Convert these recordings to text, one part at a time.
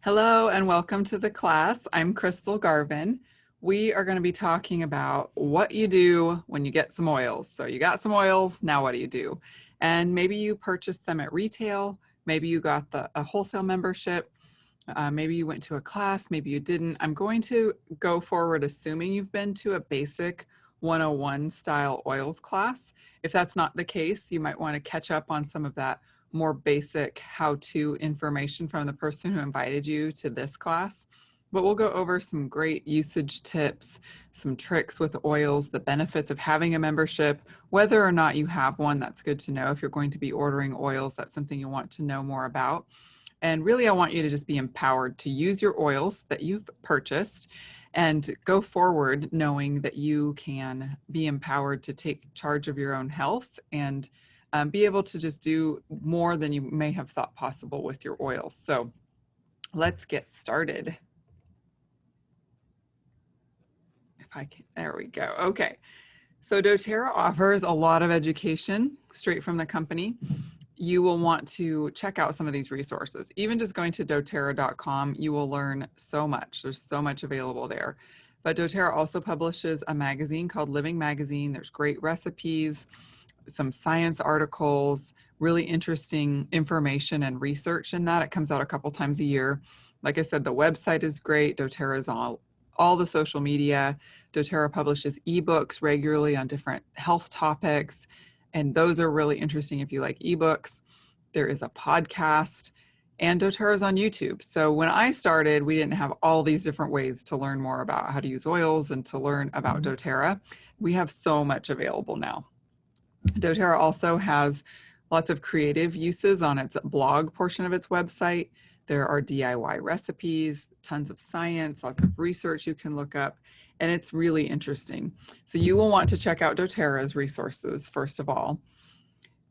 Hello and welcome to the class. I'm Crystal Garvin. We are going to be talking about what you do when you get some oils. So you got some oils, now what do you do? And maybe you purchased them at retail, maybe you got a wholesale membership, maybe you went to a class, maybe you didn't. I'm going to go forward assuming you've been to a basic 101 style oils class. If that's not the case, you might want to catch up on some of that more basic how-to information from the person who invited you to this class. But we'll go over some great usage tips, some tricks with oils, the benefits of having a membership, whether or not you have one. That's good to know. If you're going to be ordering oils, that's something you want to know more about. And really, I want you to just be empowered to use your oils that you've purchased and go forward knowing that you can be empowered to take charge of your own health and be able to just do more than you may have thought possible with your oils. So let's get started. If I can, there we go. Okay. So doTERRA offers a lot of education straight from the company. You will want to check out some of these resources. Even just going to doterra.com, you will learn so much. There's so much available there. But doTERRA also publishes a magazine called Living Magazine. There's great recipes, some science articles, really interesting information and research in that. It comes out a couple times a year. Like I said, the website is great. doTERRA is on all the social media. doTERRA publishes ebooks regularly on different health topics, and those are really interesting if you like ebooks. There is a podcast, and doTERRA is on YouTube. So when I started, we didn't have all these different ways to learn more about how to use oils and to learn about doTERRA. We have so much available now. doTERRA also has lots of creative uses on its blog portion of its website. There are DIY recipes, tons of science, lots of research you can look up, and it's really interesting. So you will want to check out doTERRA's resources, first of all.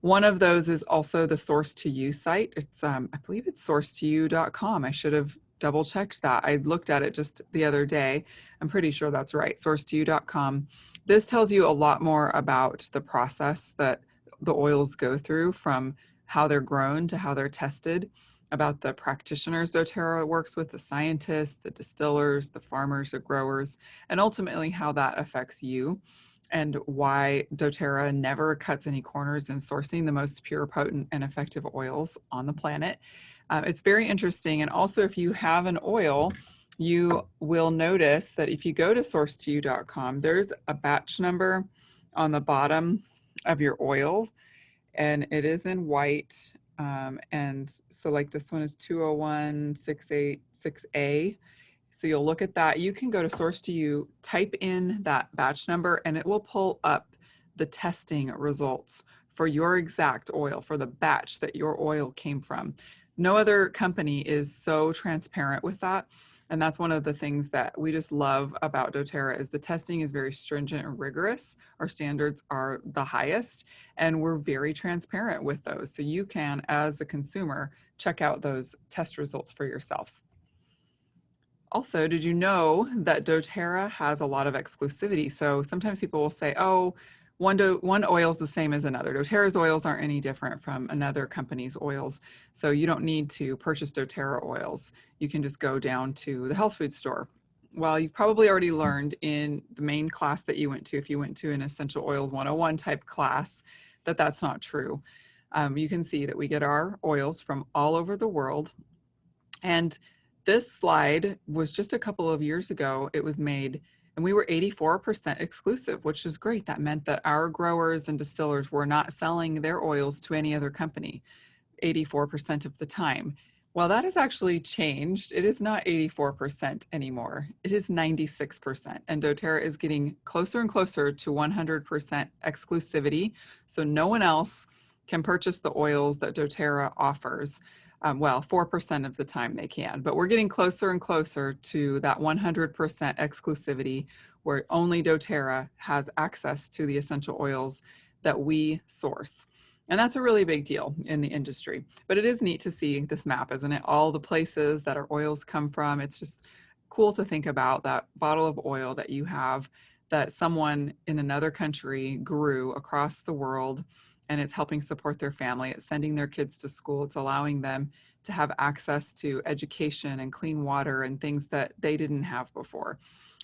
One of those is also the Source to You site. It's, I believe it's sourcetoyou.com. I should have double checked that. I looked at it just the other day. I'm pretty sure that's right, sourcetoyou.com. This tells you a lot more about the process that the oils go through, from how they're grown to how they're tested, about the practitioners doTERRA works with, the scientists, the distillers, the farmers, the growers, and ultimately how that affects you, and why doTERRA never cuts any corners in sourcing the most pure, potent, and effective oils on the planet. It's very interesting. And also, if you have an oil, you will notice that if you go to sourcetoyou.com, there's a batch number on the bottom of your oils, and it is in white. And so like this one is 201686A. So you'll look at that. You can go to Source to You, type in that batch number, and it will pull up the testing results for your exact oil, for the batch that your oil came from. No other company is so transparent with that. And that's one of the things that we just love about doTERRA is the testing is very stringent and rigorous. Our standards are the highest, and we're very transparent with those. So you can, as the consumer, check out those test results for yourself. Also, did you know that doTERRA has a lot of exclusivity? So sometimes people will say, oh, one oil is the same as another. doTERRA's oils aren't any different from another company's oils. So you don't need to purchase doTERRA oils. You can just go down to the health food store. Well, you've probably already learned in the main class that you went to, if you went to an Essential Oils 101 type class, that that's not true. You can see that we get our oils from all over the world. And this slide was just a couple of years ago. It was made, and we were 84% exclusive, which is great. That meant that our growers and distillers were not selling their oils to any other company 84% of the time. Well, that has actually changed. It is not 84% anymore. It is 96%. And doTERRA is getting closer and closer to 100% exclusivity. So no one else can purchase the oils that doTERRA offers. Well, 4% of the time they can, but we're getting closer and closer to that 100% exclusivity where only doTERRA has access to the essential oils that we source. And that's a really big deal in the industry. But it is neat to see this map, isn't it? All the places that our oils come from. It's just cool to think about that bottle of oil that you have that someone in another country grew across the world and it's helping support their family. It's sending their kids to school. It's allowing them to have access to education and clean water and things that they didn't have before.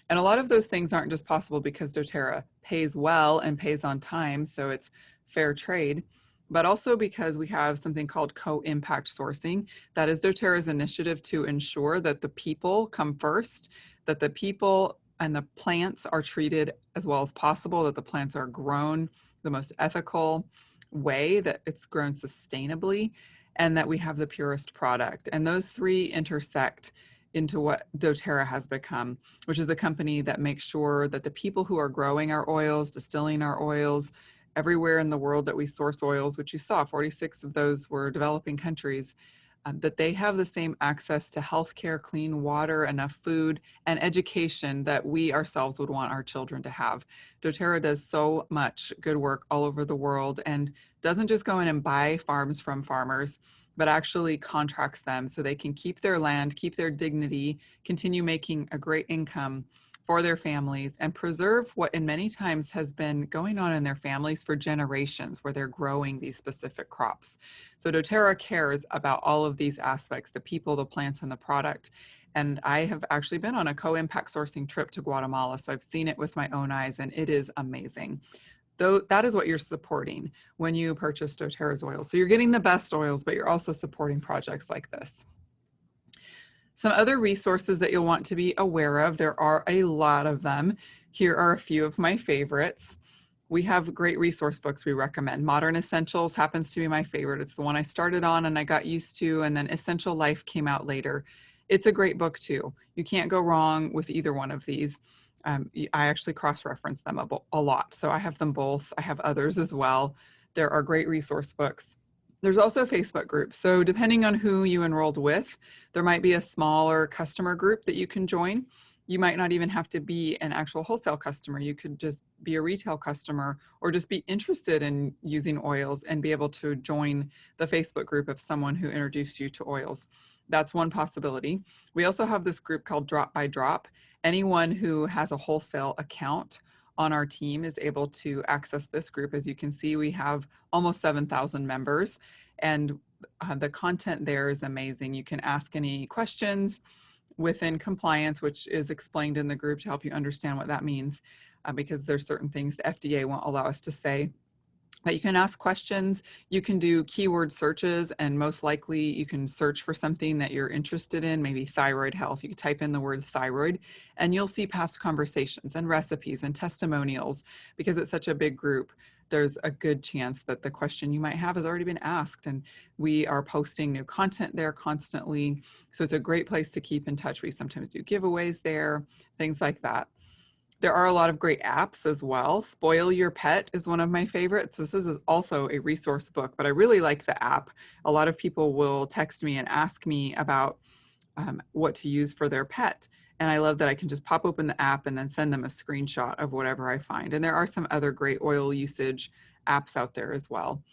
And a lot of those things aren't just possible because doTERRA pays well and pays on time, so it's fair trade, but also because we have something called co-impact sourcing. That is doTERRA's initiative to ensure that the people come first, that the people and the plants are treated as well as possible, that the plants are grown the most ethical way, that it's grown sustainably, and that we have the purest product. And those three intersect into what doTERRA has become, which is a company that makes sure that the people who are growing our oils, distilling our oils, everywhere in the world that we source oils, which you saw, 46 of those were developing countries, that they have the same access to healthcare, clean water, enough food, and education that we ourselves would want our children to have. doTERRA does so much good work all over the world and doesn't just go in and buy farms from farmers, but actually contracts them so they can keep their land, keep their dignity, continue making a great income for their families, and preserve what in many times has been going on in their families for generations, where they're growing these specific crops. So doTERRA cares about all of these aspects, the people, the plants, and the product. And I have actually been on a co-impact sourcing trip to Guatemala, so I've seen it with my own eyes, and it is amazing. Though that is what you're supporting when you purchase doTERRA's oils. So you're getting the best oils, but you're also supporting projects like this. Some other resources that you'll want to be aware of, there are a lot of them. Here are a few of my favorites. We have great resource books we recommend. Modern Essentials happens to be my favorite. It's the one I started on and I got used to, and then Essential Life came out later. It's a great book too. You can't go wrong with either one of these. I actually cross-reference them a lot, so I have them both. I have others as well. There are great resource books. There's also Facebook groups. So depending on who you enrolled with, there might be a smaller customer group that you can join. You might not even have to be an actual wholesale customer. You could just be a retail customer or just be interested in using oils and be able to join the Facebook group of someone who introduced you to oils. That's one possibility. We also have this group called Drop by Drop. Anyone who has a wholesale account on our team is able to access this group. As you can see, we have almost 7,000 members, and the content there is amazing. You can ask any questions within compliance, which is explained in the group to help you understand what that means, because there's certain things the FDA won't allow us to say. But you can ask questions, you can do keyword searches, and most likely you can search for something that you're interested in, maybe thyroid health. You can type in the word thyroid and you'll see past conversations and recipes and testimonials. Because it's such a big group, there's a good chance that the question you might have has already been asked, and we are posting new content there constantly. So it's a great place to keep in touch. We sometimes do giveaways there, things like that. There are a lot of great apps as well. Spoil Your Pet is one of my favorites. This is also a resource book, but I really like the app. A lot of people will text me and ask me about what to use for their pet. And I love that I can just pop open the app and then send them a screenshot of whatever I find. And there are some other great oil usage apps out there as well.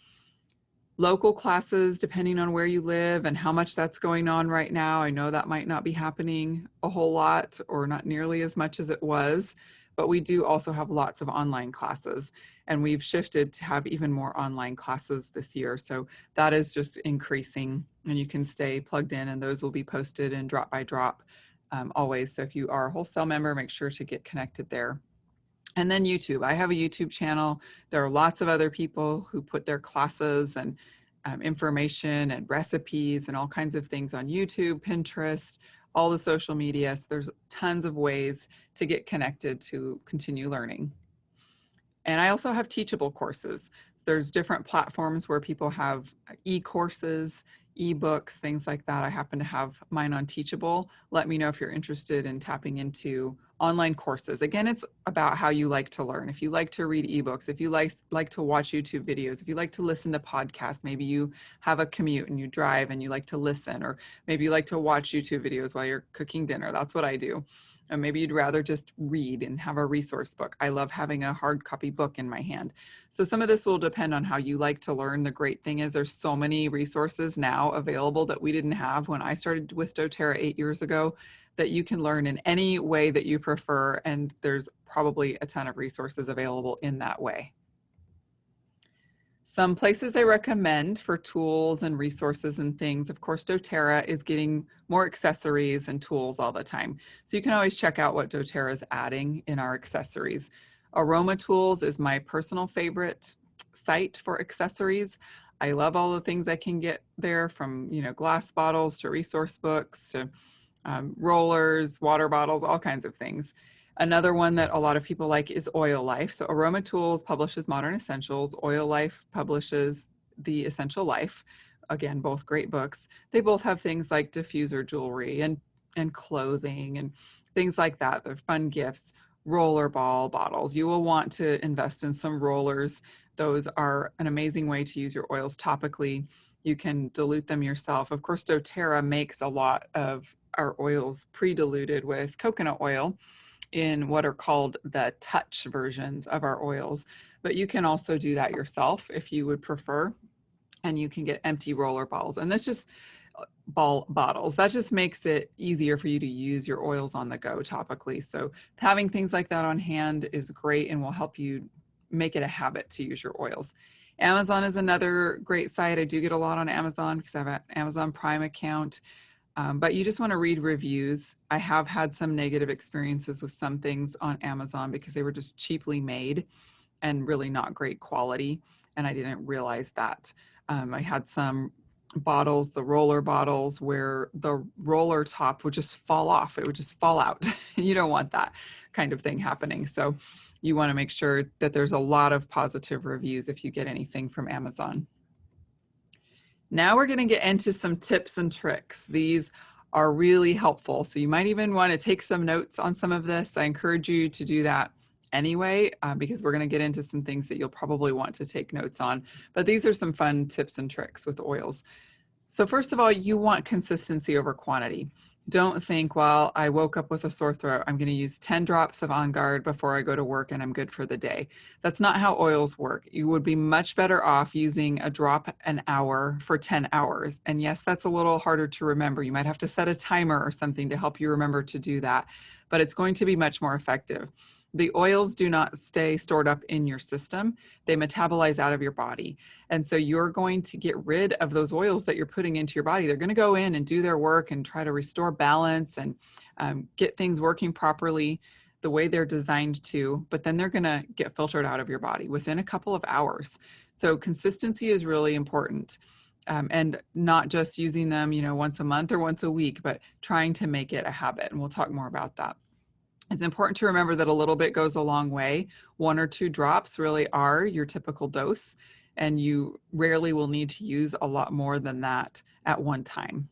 Local classes, depending on where you live and how much that's going on right now. I know that might not be happening a whole lot or not nearly as much as it was, but we do also have lots of online classes, and we've shifted to have even more online classes this year. So that is just increasing, and you can stay plugged in, and those will be posted in Drop by Drop always. So if you are a wholesale member, make sure to get connected there. And then YouTube. I have a YouTube channel. There are lots of other people who put their classes and information and recipes and all kinds of things on YouTube, Pinterest, all the social media. So there's tons of ways to get connected to continue learning. And I also have teachable courses. So there's different platforms where people have e-courses, e-books, things like that. I happen to have mine on Teachable. Let me know if you're interested in tapping into online courses. Again, it's about how you like to learn. If you like to read ebooks, if you like to watch YouTube videos, if you like to listen to podcasts, maybe you have a commute and you drive and you like to listen, or maybe you like to watch YouTube videos while you're cooking dinner. That's what I do. And maybe you'd rather just read and have a resource book. I love having a hard copy book in my hand. So some of this will depend on how you like to learn. The great thing is there's so many resources now available that we didn't have when I started with doTERRA 8 years ago, that you can learn in any way that you prefer. And there's probably a ton of resources available in that way. Some places I recommend for tools and resources and things, of course, doTERRA is getting more accessories and tools all the time. So you can always check out what doTERRA is adding in our accessories. Aroma Tools is my personal favorite site for accessories. I love all the things I can get there, from glass bottles to resource books to rollers, water bottles, all kinds of things. Another one that a lot of people like is Oil Life. So Aroma Tools publishes Modern Essentials. Oil Life publishes The Essential Life. Again, both great books. They both have things like diffuser jewelry and clothing and things like that. They're fun gifts. Rollerball bottles. You will want to invest in some rollers. Those are an amazing way to use your oils topically. You can dilute them yourself. Of course, doTERRA makes a lot of our oils pre-diluted with coconut oil in what are called the touch versions of our oils, but you can also do that yourself if you would prefer, and you can get empty roller balls, and that's just bottles. That just makes it easier for you to use your oils on the go topically. So having things like that on hand is great and will help you make it a habit to use your oils. Amazon is another great site. I do get a lot on Amazon because I have an Amazon Prime account. But you just want to read reviews. I have had some negative experiences with some things on Amazon because they were just cheaply made and really not great quality. And I didn't realize that. I had some bottles, the roller bottles, where the roller top would just fall off. It would just fall out. You don't want that kind of thing happening. So you want to make sure that there's a lot of positive reviews if you get anything from Amazon. Now we're going to get into some tips and tricks. These are really helpful. So you might even want to take some notes on some of this. I encourage you to do that anyway, because we're going to get into some things that you'll probably want to take notes on. But these are some fun tips and tricks with oils. So first of all, you want consistency over quantity. Don't think, well, I woke up with a sore throat, I'm going to use 10 drops of On Guard before I go to work and I'm good for the day. That's not how oils work. You would be much better off using a drop an hour for 10 hours. And yes, that's a little harder to remember. You might have to set a timer or something to help you remember to do that, but it's going to be much more effective. The oils do not stay stored up in your system. They metabolize out of your body. And so you're going to get rid of those oils that you're putting into your body. They're going to go in and do their work and try to restore balance and get things working properly the way they're designed to, but then they're going to get filtered out of your body within a couple of hours. So consistency is really important. And not just using them, once a month or once a week, but trying to make it a habit. And we'll talk more about that. It's important to remember that a little bit goes a long way. 1 or 2 drops really are your typical dose, and you rarely will need to use a lot more than that at one time.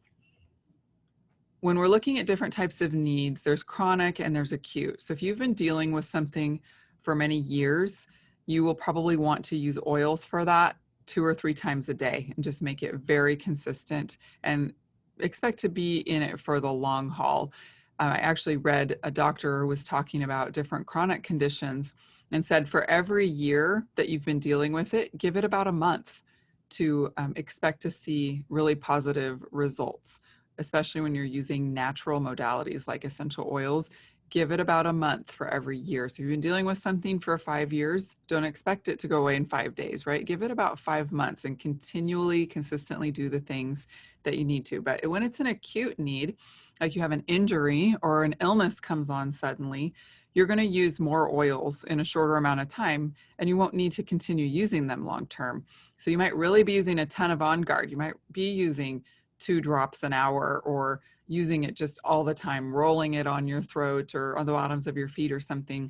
When we're looking at different types of needs, there's chronic and there's acute. So if you've been dealing with something for many years, you will probably want to use oils for that 2 or 3 times a day and just make it very consistent and expect to be in it for the long haul. I actually read a doctor was talking about different chronic conditions and said for every year that you've been dealing with it, give it about a month to expect to see really positive results, especially when you're using natural modalities like essential oils. Give it about a month for every year. So if you've been dealing with something for 5 years, don't expect it to go away in 5 days, right? Give it about 5 months and continually, consistently do the things that you need to. But when it's an acute need, like you have an injury or an illness comes on suddenly, you're going to use more oils in a shorter amount of time and you won't need to continue using them long term. So you might really be using a ton of On Guard. You might be using 2 drops an hour or using it just all the time, rolling it on your throat or on the bottoms of your feet or something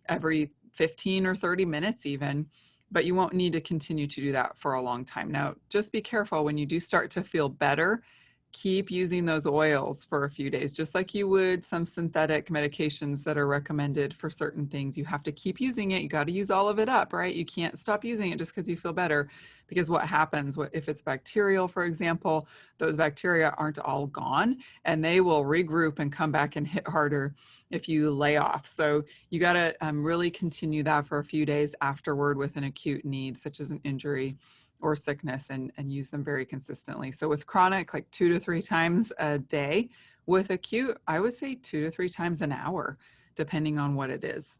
every 15 or 30 minutes even, but you won't need to continue to do that for a long time. Now, just be careful when you do start to feel better, keep using those oils for a few days, just like you would some synthetic medications that are recommended for certain things. You have to keep using it. You got to use all of it up, right? You can't stop using it just because you feel better, because what happens if it's bacterial, for example, those bacteria aren't all gone and they will regroup and come back and hit harder if you lay off. So you got to really continue that for a few days afterward with an acute need, such as an injury or sickness, and use them very consistently. So with chronic, like 2 to 3 times a day. With acute, I would say 2 to 3 times an hour, depending on what it is.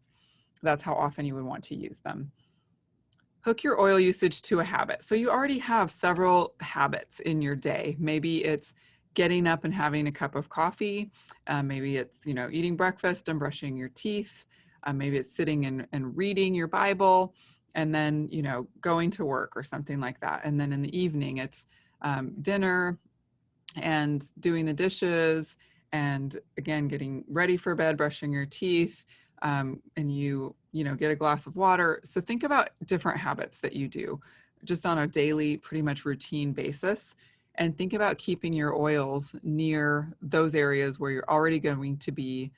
That's how often you would want to use them. Hook your oil usage to a habit. So you already have several habits in your day. Maybe it's getting up and having a cup of coffee. Maybe it's, eating breakfast and brushing your teeth. Maybe it's sitting and reading your Bible and then, going to work or something like that. And then in the evening, it's dinner and doing the dishes and again, getting ready for bed, brushing your teeth, and get a glass of water. So think about different habits that you do just on a daily, pretty much routine basis. And think about keeping your oils near those areas where you're already going to be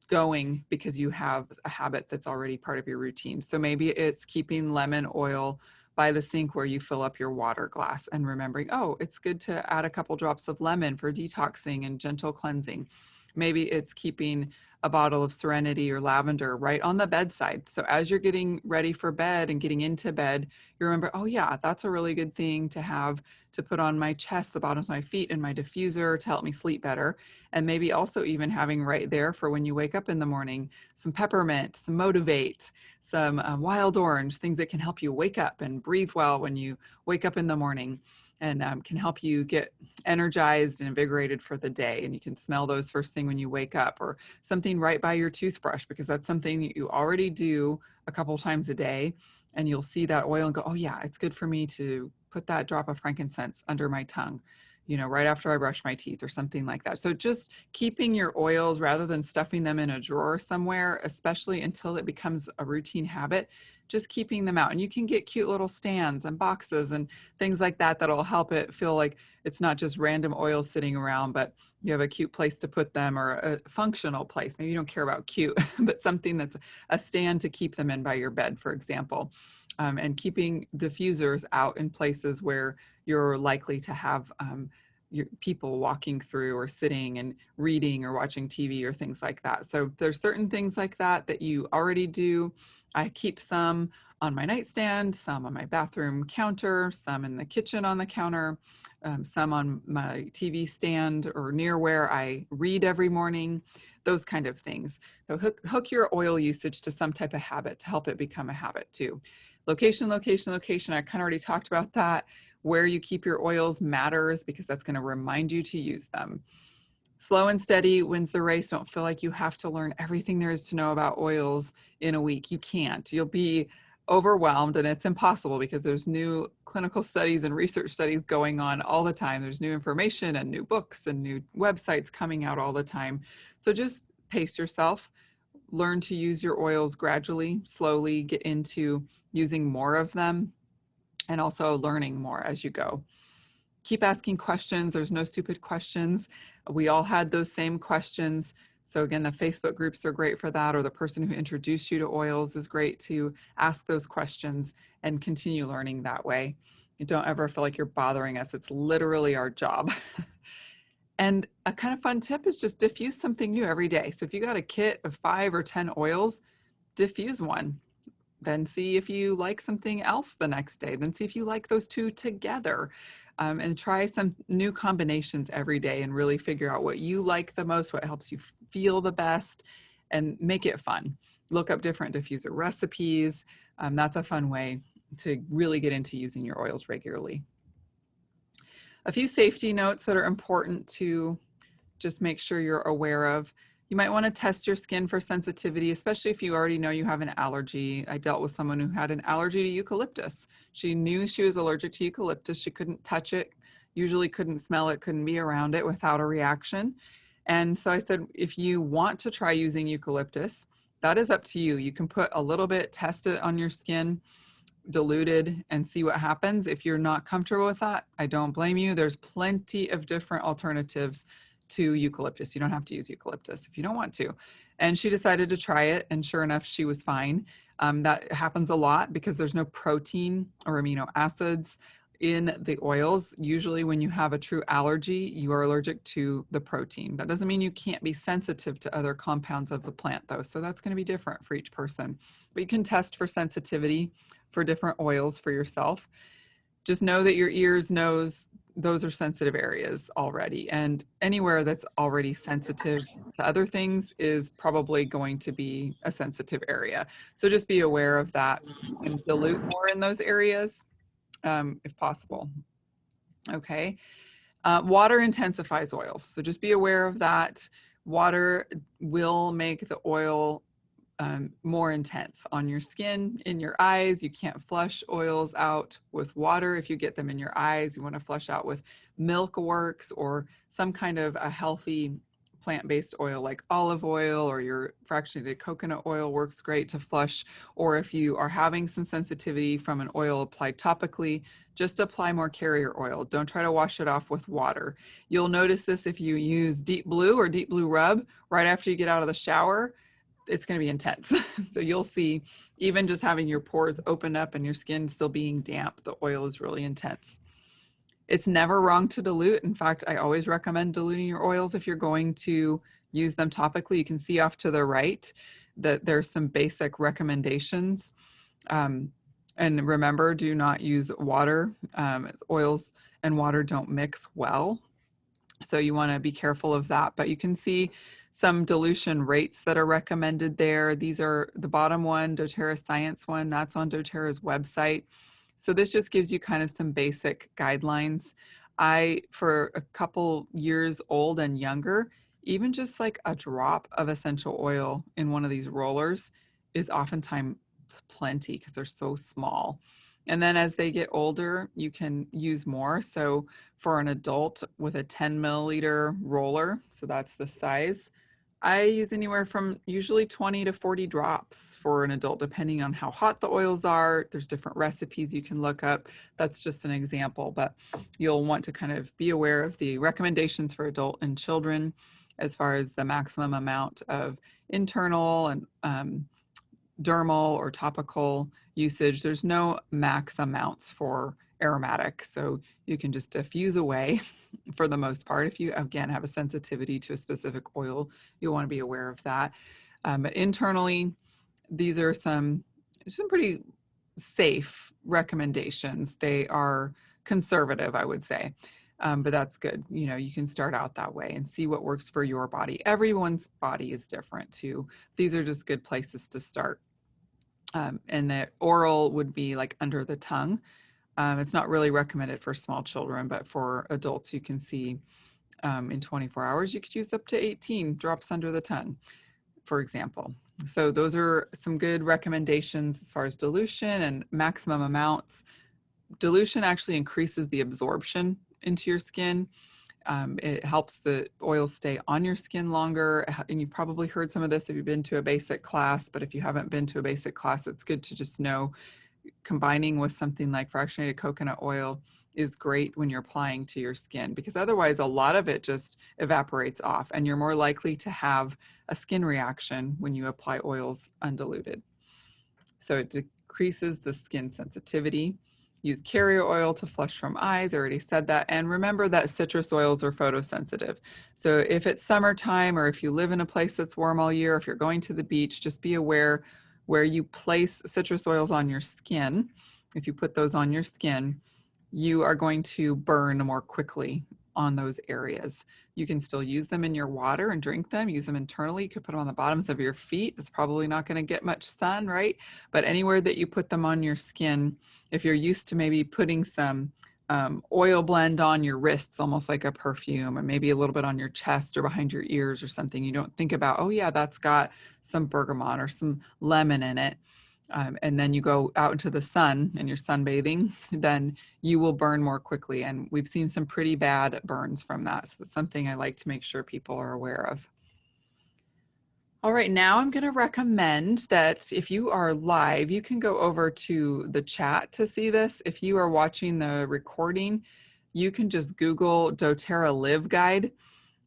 going because you have a habit that's already part of your routine. So maybe it's keeping lemon oil by the sink where you fill up your water glass and remembering, oh, it's good to add a couple drops of lemon for detoxing and gentle cleansing. Maybe it's keeping a bottle of Serenity or lavender right on the bedside. So as you're getting ready for bed and getting into bed, you remember, oh yeah, that's a really good thing to have to put on my chest, the bottoms of my feet, and my diffuser to help me sleep better. And maybe also even having right there for when you wake up in the morning, some peppermint, some Motivate, some wild orange, things that can help you wake up and breathe well when you wake up in the morning and can help you get energized and invigorated for the day. And you can smell those first thing when you wake up, or something right by your toothbrush, because that's something that you already do a couple times a day. And you'll see that oil and go, oh yeah, it's good for me to put that drop of frankincense under my tongue, right after I brush my teeth or something like that. So just keeping your oils rather than stuffing them in a drawer somewhere, especially until it becomes a routine habit, just keeping them out. And you can get cute little stands and boxes and things like that that'll help it feel like it's not just random oils sitting around, but you have a cute place to put them or a functional place. Maybe you don't care about cute, but something that's a stand to keep them in by your bed, for example. And keeping diffusers out in places where you're likely to have your people walking through or sitting and reading or watching TV or things like that. So there's certain things like that that you already do. I keep some on my nightstand, some on my bathroom counter, some in the kitchen on the counter, some on my TV stand or near where I read every morning, those kind of things. So hook your oil usage to some type of habit to help it become a habit too. Location, location, location. I kind of already talked about that. Where you keep your oils matters because that's going to remind you to use them. Slow and steady wins the race. Don't feel like you have to learn everything there is to know about oils in a week. You can't. You'll be overwhelmed, and it's impossible because there's new clinical studies and research studies going on all the time. There's new information and new books and new websites coming out all the time. So just pace yourself. Learn to use your oils gradually, slowly get into using more of them, and also learning more as you go. Keep asking questions. There's no stupid questions. We all had those same questions. So again, the Facebook groups are great for that, or the person who introduced you to oils is great to ask those questions and continue learning that way. You don't ever feel like you're bothering us. It's literally our job. And a kind of fun tip is just diffuse something new every day. So if you got a kit of 5 or 10 oils, diffuse one. Then see if you like something else the next day. Then see if you like those two together. And try some new combinations every day and really figure out what you like the most, what helps you feel the best, and make it fun. Look up different diffuser recipes. That's a fun way to really get into using your oils regularly. A few safety notes that are important to just make sure you're aware of. You might want to test your skin for sensitivity, especially if you already know you have an allergy. I dealt with someone who had an allergy to eucalyptus. She knew she was allergic to eucalyptus. She couldn't touch it, usually couldn't smell it, couldn't be around it without a reaction. And so I said, if you want to try using eucalyptus, that is up to you. You can put a little bit, test it on your skin, diluted, and see what happens. If you're not comfortable with that, I don't blame you. There's plenty of different alternatives to eucalyptus. You don't have to use eucalyptus if you don't want to. And she decided to try it, and sure enough, she was fine. That happens a lot because there's no protein or amino acids in the oils. Usually when you have a true allergy, you are allergic to the protein. That doesn't mean you can't be sensitive to other compounds of the plant though. So that's going to be different for each person. But you can test for sensitivity for different oils for yourself. Just know that your ears, nose, those are sensitive areas already. And anywhere that's already sensitive to other things is probably going to be a sensitive area. So just be aware of that and dilute more in those areas if possible. Okay. Water intensifies oils. So just be aware of that. Water will make the oil more intense on your skin, in your eyes. You can't flush oils out with water. If you get them in your eyes, you want to flush out with Milk Works or some kind of a healthy plant-based oil like olive oil, or your fractionated coconut oil works great to flush. Or if you are having some sensitivity from an oil applied topically, just apply more carrier oil. Don't try to wash it off with water. You'll notice this if you use Deep Blue or Deep Blue Rub right after you get out of the shower. It's going to be intense. So you'll see, even just having your pores open up and your skin still being damp, the oil is really intense. It's never wrong to dilute. In fact, I always recommend diluting your oils if you're going to use them topically. You can see off to the right that there's some basic recommendations. And remember, do not use water. Oils and water don't mix well. So you want to be careful of that. But you can see some dilution rates that are recommended there. These are the bottom one, doTERRA Science one, that's on doTERRA's website. So this just gives you kind of some basic guidelines. For a couple years old and younger, even just like a drop of essential oil in one of these rollers is oftentimes plenty because they're so small. And then as they get older, you can use more. So for an adult with a 10 milliliter roller, so that's the size, I use anywhere from usually 20 to 40 drops for an adult, depending on how hot the oils are. There's different recipes you can look up. That's just an example, but you'll want to kind of be aware of the recommendations for adult and children as far as the maximum amount of internal and dermal or topical usage. There's no max amounts for aromatic, so you can just diffuse away for the most part. If you, again, have a sensitivity to a specific oil, you'll want to be aware of that. But internally, these are some pretty safe recommendations. They are conservative, I would say. But that's good. You know, you can start out that way and see what works for your body. Everyone's body is different too. These are just good places to start. And the oral would be like under the tongue. It's not really recommended for small children, but for adults, you can see in 24 hours, you could use up to 18 drops under the tongue, for example. So those are some good recommendations as far as dilution and maximum amounts. Dilution actually increases the absorption into your skin. It helps the oil stay on your skin longer. And you've probably heard some of this if you've been to a basic class, but if you haven't been to a basic class, it's good to just know combining with something like fractionated coconut oil is great when you're applying to your skin, because otherwise a lot of it just evaporates off and you're more likely to have a skin reaction when you apply oils undiluted. So it decreases the skin sensitivity. Use carrier oil to flush from eyes. I already said that. And remember that citrus oils are photosensitive. So if it's summertime or if you live in a place that's warm all year, if you're going to the beach, just be aware where you place citrus oils on your skin. If you put those on your skin, you are going to burn more quickly on those areas. You can still use them in your water and drink them, use them internally. You could put them on the bottoms of your feet. It's probably not going to get much sun, right? But anywhere that you put them on your skin, if you're used to maybe putting some oil blend on your wrists, almost like a perfume, or maybe a little bit on your chest or behind your ears or something, you don't think about, oh yeah, that's got some bergamot or some lemon in it. And then you go out into the sun and you're sunbathing, then you will burn more quickly. And we've seen some pretty bad burns from that. So it's something I like to make sure people are aware of. All right, now I'm going to recommend that if you are live, you can go over to the chat to see this. If you are watching the recording, you can just Google doTERRA Live Guide,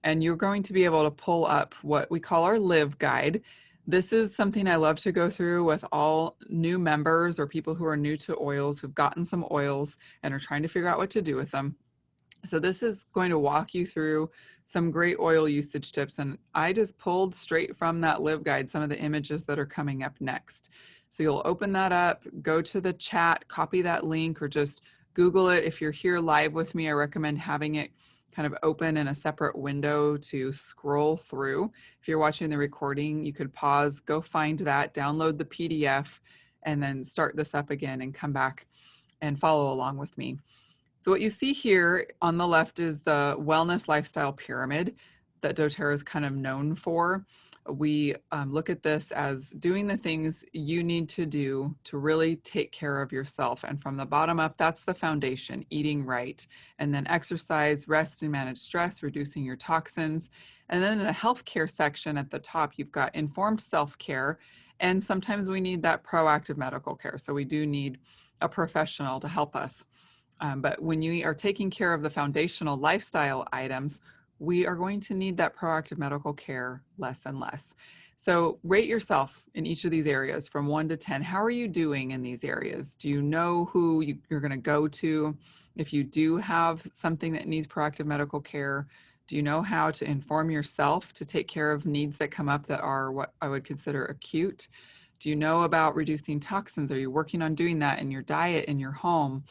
and you're going to be able to pull up what we call our Live Guide. This is something I love to go through with all new members or people who are new to oils, who've gotten some oils and are trying to figure out what to do with them. So this is going to walk you through some great oil usage tips. And I just pulled straight from that Live Guide some of the images that are coming up next. So you'll open that up, go to the chat, copy that link, or just Google it. If you're here live with me, I recommend having it kind of open in a separate window to scroll through. If you're watching the recording, you could pause, go find that, download the PDF, and then start this up again and come back and follow along with me. So what you see here on the left is the wellness lifestyle pyramid that doTERRA is kind of known for. We look at this as doing the things you need to do to really take care of yourself. And from the bottom up, that's the foundation: eating right, and then exercise, rest and manage stress, reducing your toxins. And then in the healthcare section at the top, you've got informed self-care. And sometimes we need that proactive medical care. So we do need a professional to help us. But when you are taking care of the foundational lifestyle items, we are going to need that proactive medical care less and less. So rate yourself in each of these areas from 1 to 10. How are you doing in these areas? Do you know who you're going to go to if you do have something that needs proactive medical care? Do you know how to inform yourself to take care of needs that come up that are what I would consider acute? Do you know about reducing toxins? Are you working on doing that in your diet, in your home?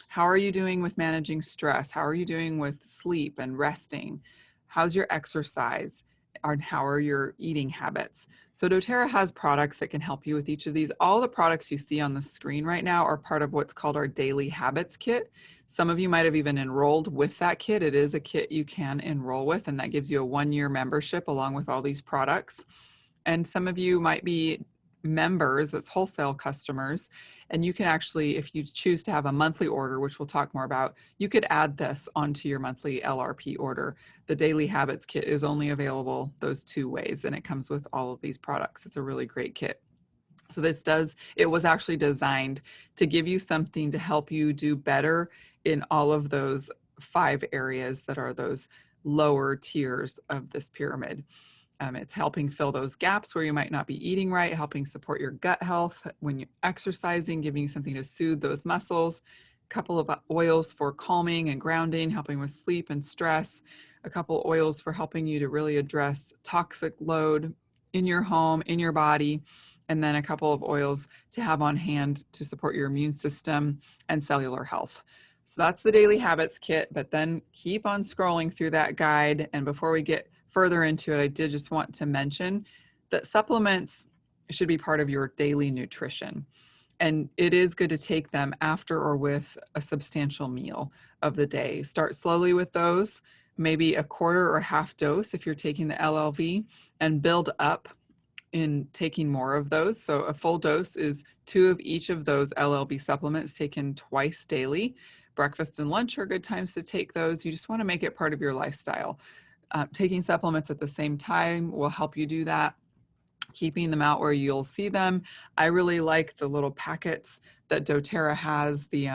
How are you doing with managing stress? How are you doing with sleep and resting? How's your exercise? And how are your eating habits? So doTERRA has products that can help you with each of these. All the products you see on the screen right now are part of what's called our Daily Habits Kit. Some of you might have even enrolled with that kit. It is a kit you can enroll with, and that gives you a 1-year membership along with all these products. And some of you might be members, as wholesale customers, and you can actually, if you choose to have a monthly order, which we'll talk more about, you could add this onto your monthly LRP order. The Daily Habits Kit is only available those 2 ways, and it comes with all of these products. It's a really great kit. So it was actually designed to give you something to help you do better in all of those 5 areas that are those lower tiers of this pyramid. It's helping fill those gaps where you might not be eating right, helping support your gut health when you're exercising, giving you something to soothe those muscles, a couple of oils for calming and grounding, helping with sleep and stress, a couple oils for helping you to really address toxic load in your home, in your body, and then a couple of oils to have on hand to support your immune system and cellular health. So that's the Daily Habits Kit, but then keep on scrolling through that guide. And before we get further into it, I did just want to mention that supplements should be part of your daily nutrition. And it is good to take them after or with a substantial meal of the day. Start slowly with those, maybe a quarter or half dose if you're taking the LLV, and build up in taking more of those. So a full dose is 2 of each of those LLB supplements taken twice daily. Breakfast and lunch are good times to take those. You just want to make it part of your lifestyle. Taking supplements at the same time will help you do that. Keeping them out where you'll see them. I really like the little packets that doTERRA has, the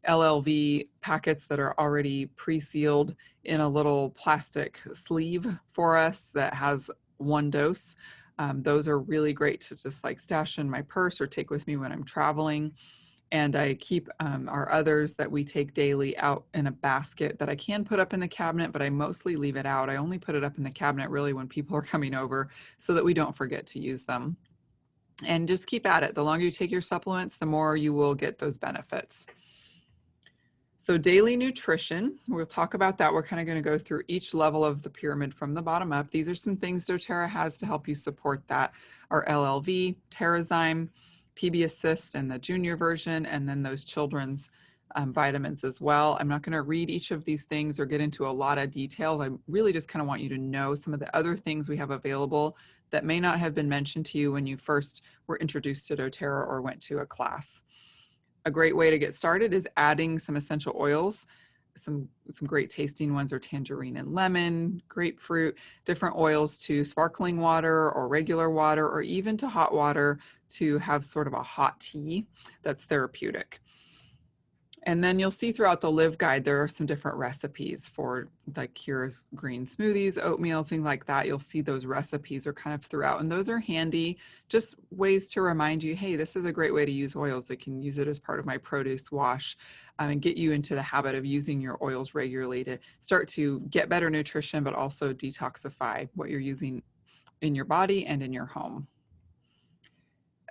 LLV packets that are already pre-sealed in a little plastic sleeve for us that has 1 dose. Those are really great to just like stash in my purse or take with me when I'm traveling. And I keep our others that we take daily out in a basket that I can put up in the cabinet, but I mostly leave it out. I only put it up in the cabinet really when people are coming over so that we don't forget to use them. And just keep at it. The longer you take your supplements, the more you will get those benefits. So daily nutrition, we'll talk about that. We're kind of going to go through each level of the pyramid from the bottom up. These are some things doTERRA has to help you support that. Our LLV, Terrazyme, PB Assist and the junior version, and then those children's vitamins as well. I'm not going to read each of these things or get into a lot of detail. I really just kind of want you to know some of the other things we have available that may not have been mentioned to you when you first were introduced to doTERRA or went to a class. A great way to get started is adding some essential oils. Some great tasting ones are tangerine and lemon, grapefruit, different oils to sparkling water or regular water, or even to hot water to have sort of a hot tea that's therapeutic. And then you'll see throughout the Live Guide, there are some different recipes for like here's green smoothies, oatmeal, things like that. You'll see those recipes are kind of throughout, and those are handy, just ways to remind you, hey, this is a great way to use oils. I can use it as part of my produce wash and get you into the habit of using your oils regularly to start to get better nutrition, but also detoxify what you're using in your body and in your home.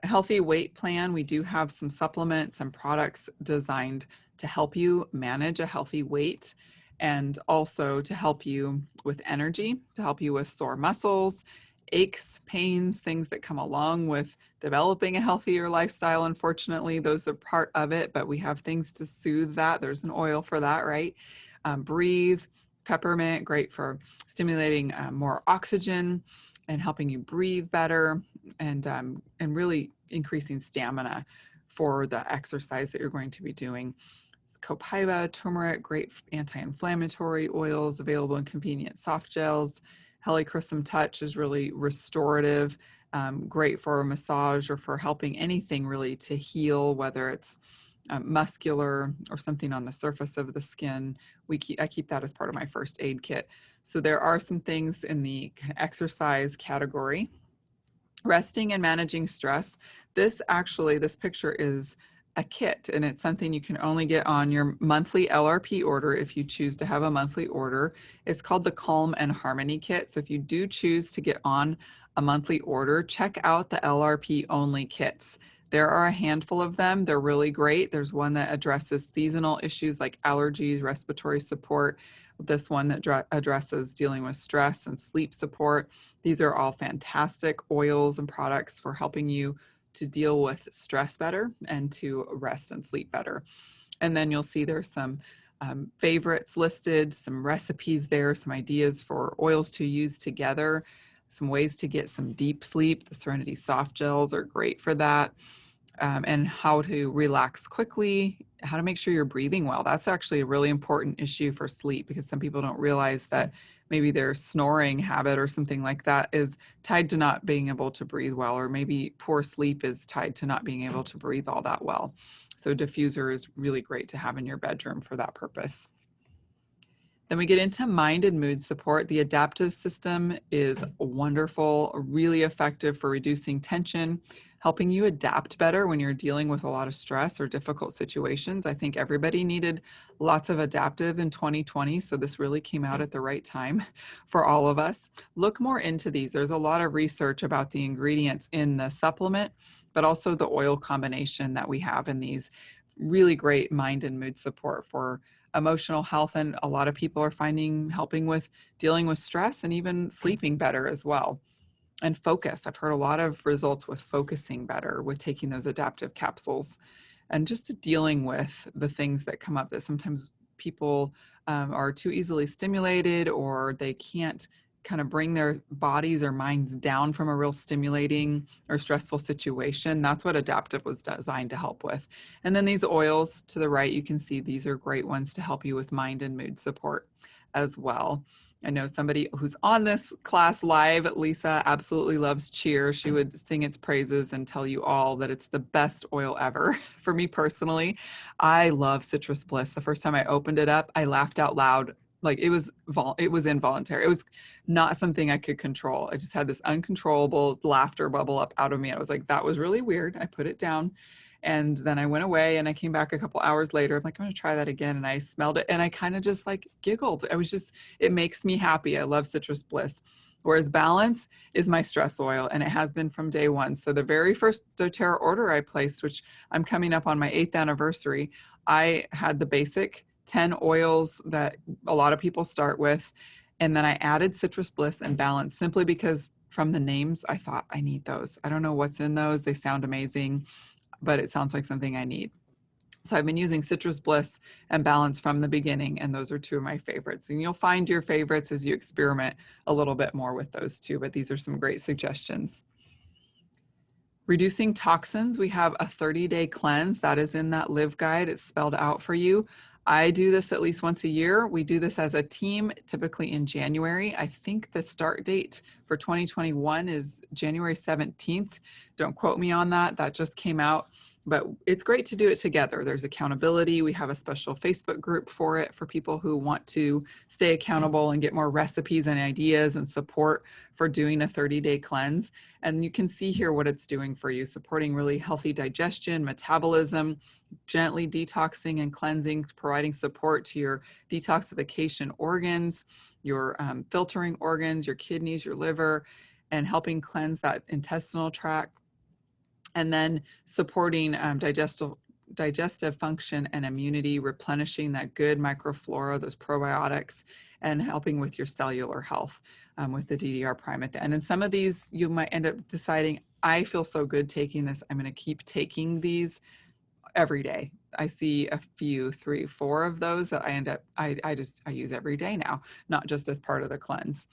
A healthy weight plan, we do have some supplements and products designed to help you manage a healthy weight and also to help you with energy, to help you with sore muscles, aches, pains, things that come along with developing a healthier lifestyle. Unfortunately, those are part of it, but we have things to soothe that. There's an oil for that, right? Breathe, peppermint, great for stimulating more oxygen and helping you breathe better, and really increasing stamina for the exercise that you're going to be doing. Copaiba, turmeric, great anti-inflammatory oils available in convenient soft gels. Helichrysum Touch is really restorative, great for a massage or for helping anything really to heal, whether it's muscular or something on the surface of the skin. I keep that as part of my first aid kit. So there are some things in the exercise category. Resting and managing stress. This picture is a kit, and it's something you can only get on your monthly LRP order if you choose to have a monthly order. It's called the Calm and Harmony Kit. So if you do choose to get on a monthly order, check out the LRP only kits. There are a handful of them. They're really great. There's one that addresses seasonal issues like allergies, respiratory support. This one that addresses dealing with stress and sleep support. These are all fantastic oils and products for helping you to deal with stress better and to rest and sleep better. And then you'll see there's some favorites listed, some recipes there, some ideas for oils to use together, some ways to get some deep sleep. The Serenity soft gels are great for that. And how to relax quickly, how to make sure you're breathing well. That's actually a really important issue for sleep, because some people don't realize that maybe their snoring habit or something like that is tied to not being able to breathe well, or maybe poor sleep is tied to not being able to breathe all that well. So diffuser is really great to have in your bedroom for that purpose. Then we get into mind and mood support. The adaptive system is wonderful, really effective for reducing tension, helping you adapt better when you're dealing with a lot of stress or difficult situations. I think everybody needed lots of adaptive in 2020, so this really came out at the right time for all of us. Look more into these. There's a lot of research about the ingredients in the supplement, but also the oil combination that we have in these. Really great mind and mood support for emotional health, and a lot of people are finding helping with dealing with stress and even sleeping better as well. And focus. I've heard a lot of results with focusing better with taking those adaptive capsules, and just dealing with the things that come up that sometimes people are too easily stimulated, or they can't kind of bring their bodies or minds down from a real stimulating or stressful situation. That's what adaptive was designed to help with. And then these oils to the right, you can see these are great ones to help you with mind and mood support as well. I know somebody who's on this class live, Lisa, absolutely loves Cheer. She would sing its praises and tell you all that it's the best oil ever. For me personally, I love Citrus Bliss. The first time I opened it up, I laughed out loud. Like it was involuntary. It was not something I could control. I just had this uncontrollable laughter bubble up out of me. I was like, that was really weird. I put it down. And then I went away and I came back a couple hours later. I'm like, I'm going to try that again. And I smelled it and I kind of just like giggled. It makes me happy. I love Citrus Bliss. Whereas Balance is my stress oil, and it has been from day one. So the very first doTERRA order I placed, which I'm coming up on my 8th anniversary, I had the basic 10 oils that a lot of people start with. And then I added Citrus Bliss and Balance simply because from the names, I thought I need those. I don't know what's in those. They sound amazing, but it sounds like something I need. So I've been using Citrus Bliss and Balance from the beginning, and those are two of my favorites. And you'll find your favorites as you experiment a little bit more with those two, but these are some great suggestions. Reducing toxins, we have a 30-day cleanse that is in that Live Guide. It's spelled out for you. I do this at least once a year. We do this as a team, typically in January. I think the start date for 2021 is January 17th. Don't quote me on that. That just came out. But it's great to do it together. There's accountability. We have a special Facebook group for it for people who want to stay accountable and get more recipes and ideas and support for doing a 30-day cleanse. And you can see here what it's doing for you, supporting really healthy digestion, metabolism, gently detoxing and cleansing, providing support to your detoxification organs, your filtering organs, your kidneys, your liver, and helping cleanse that intestinal tract. And then supporting digestive function and immunity, replenishing that good microflora, those probiotics, and helping with your cellular health with the DDR prime at the end. And some of these you might end up deciding, I feel so good taking this, I'm going to keep taking these every day. I see a few, 3, 4 of those that I use every day now, not just as part of the cleanse.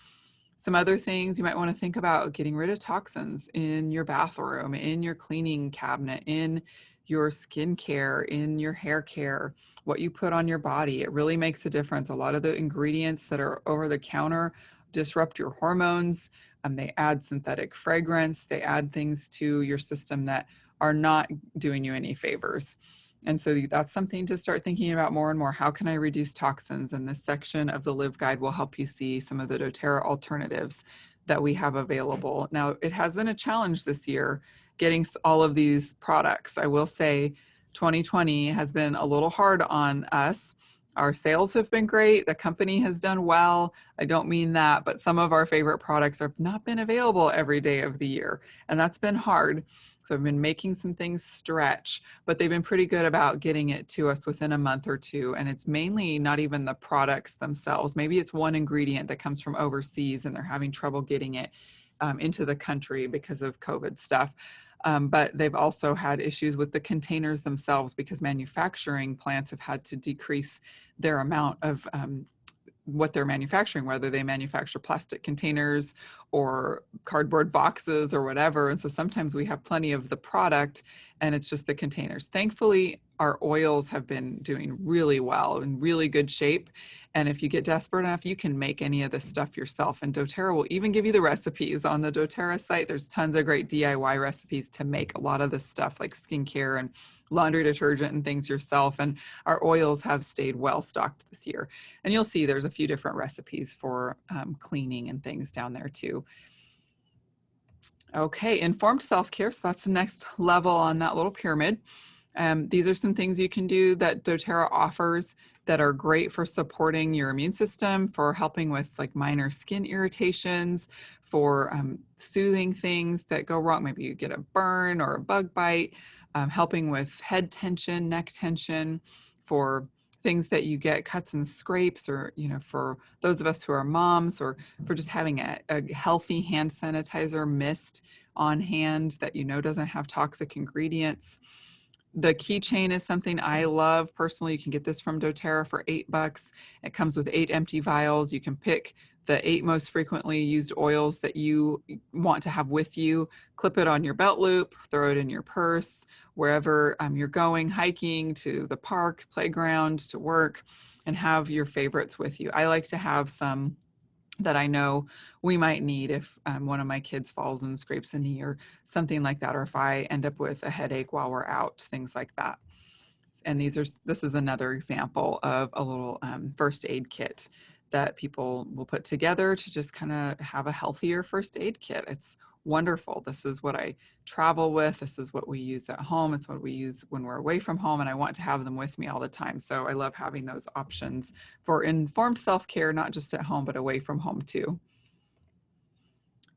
Some other things you might want to think about: getting rid of toxins in your bathroom, in your cleaning cabinet, in your skincare, in your hair care, what you put on your body. It really makes a difference. A lot of the ingredients that are over the counter disrupt your hormones. They add synthetic fragrance. They add things to your system that are not doing you any favors. And so that's something to start thinking about more and more. How can I reduce toxins? And this section of the Live Guide will help you see some of the doTERRA alternatives that we have available. Now, it has been a challenge this year getting all of these products. I will say 2020 has been a little hard on us. Our sales have been great. The company has done well. I don't mean that, but some of our favorite products have not been available every day of the year, and that's been hard. So I've been making some things stretch, but they've been pretty good about getting it to us within a month or two. And it's mainly not even the products themselves. Maybe it's one ingredient that comes from overseas and they're having trouble getting it into the country because of COVID stuff. But they've also had issues with the containers themselves because manufacturing plants have had to decrease their amount of what they're manufacturing, whether they manufacture plastic containers or cardboard boxes or whatever. And so sometimes we have plenty of the product and it's just the containers. Thankfully, our oils have been doing really well, in really good shape. And if you get desperate enough, you can make any of this stuff yourself. And doTERRA will even give you the recipes on the doTERRA site. There's tons of great DIY recipes to make a lot of this stuff like skincare and laundry detergent and things yourself. And our oils have stayed well stocked this year. And you'll see there's a few different recipes for cleaning and things down there too. Okay, informed self-care. So that's the next level on that little pyramid. These are some things you can do that doTERRA offers that are great for supporting your immune system, for helping with like minor skin irritations, for soothing things that go wrong. Maybe you get a burn or a bug bite, helping with head tension, neck tension, for things that you get cuts and scrapes, or, you know, for those of us who are moms, or for just having a healthy hand sanitizer mist on hand that you know doesn't have toxic ingredients. The keychain is something I love personally. You can get this from doTERRA for $8. It comes with 8 empty vials. You can pick the 8 most frequently used oils that you want to have with you, clip it on your belt loop, throw it in your purse, wherever you're going, hiking, to the park, playground, to work, and have your favorites with you. I like to have some that I know we might need if one of my kids falls and scrapes a knee or something like that, or if I end up with a headache while we're out, things like that. And this is another example of a little first aid kit that people will put together to just kind of have a healthier first aid kit. It's wonderful. This is what I travel with. This is what we use at home. It's what we use when we're away from home, and I want to have them with me all the time. So I love having those options for informed self-care, not just at home, but away from home too.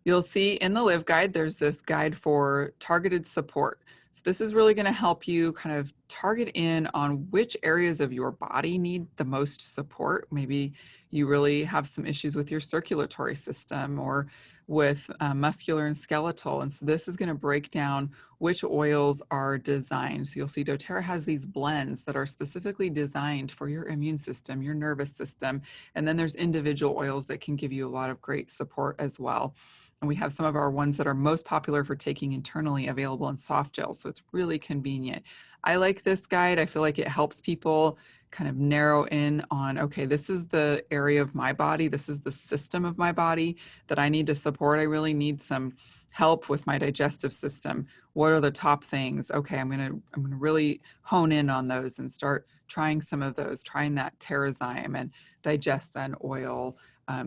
You'll see in the Live Guide, there's this guide for targeted support. So this is really going to help you kind of target in on which areas of your body need the most support. Maybe you really have some issues with your circulatory system or with muscular and skeletal. And so this is going to break down which oils are designed. So you'll see doTERRA has these blends that are specifically designed for your immune system, your nervous system. And then there's individual oils that can give you a lot of great support as well. And we have some of our ones that are most popular for taking internally available in soft gels. So it's really convenient. I like this guide. I feel like it helps people kind of narrow in on, okay, this is the area of my body. This is the system of my body that I need to support. I really need some help with my digestive system. What are the top things? Okay, I'm gonna really hone in on those and start trying some of those, trying that Terrazyme and Digestin oil,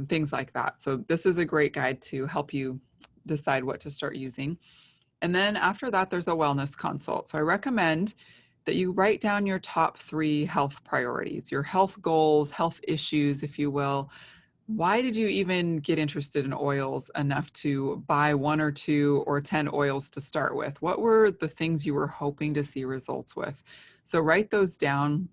things like that. So this is a great guide to help you decide what to start using. And then after that, there's a wellness consult. So I recommend that you write down your top 3 health priorities, your health goals, health issues, if you will. Why did you even get interested in oils enough to buy 1 or 2 or 10 oils to start with? What were the things you were hoping to see results with? So write those down.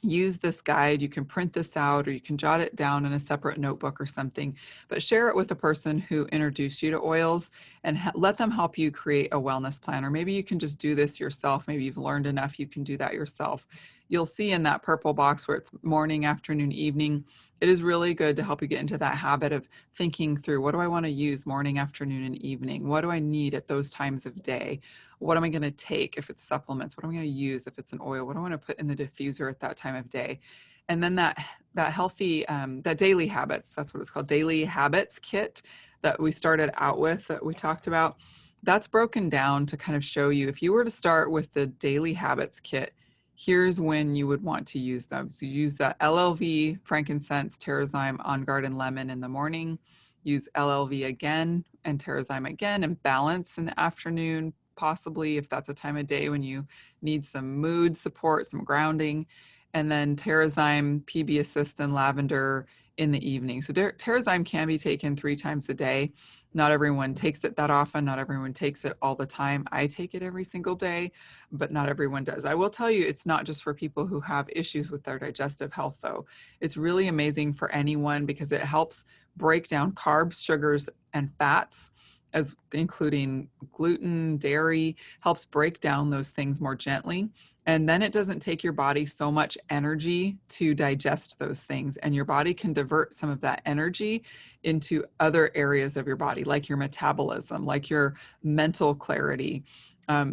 Use this guide. You can print this out or you can jot it down in a separate notebook or something, but share it with the person who introduced you to oils and let them help you create a wellness plan. Or maybe you can just do this yourself. Maybe you've learned enough, you can do that yourself. You'll see in that purple box where it's morning, afternoon, evening, it is really good to help you get into that habit of thinking through, what do I want to use morning, afternoon, and evening? What do I need at those times of day? What am I going to take if it's supplements? What am I going to use if it's an oil? What do I want to put in the diffuser at that time of day? And then that healthy, that daily habits, that's what it's called, daily habits kit that we started out with, that we talked about, that's broken down to kind of show you, if you were to start with the daily habits kit, here's when you would want to use them. So you use that LLV, frankincense, Terrazyme, On Guard, and lemon in the morning. Use LLV again and Terrazyme again, and balance in the afternoon, possibly if that's a time of day when you need some mood support, some grounding. And then Terrazyme, PB Assist, and lavender in the evening. So Terrazyme can be taken 3 times a day. Not everyone takes it that often. Not everyone takes it all the time. I take it every single day, but not everyone does. I will tell you, it's not just for people who have issues with their digestive health, though. It's really amazing for anyone because it helps break down carbs, sugars, and fats, as including gluten, dairy, helps break down those things more gently. And then it doesn't take your body so much energy to digest those things. And your body can divert some of that energy into other areas of your body, like your metabolism, like your mental clarity.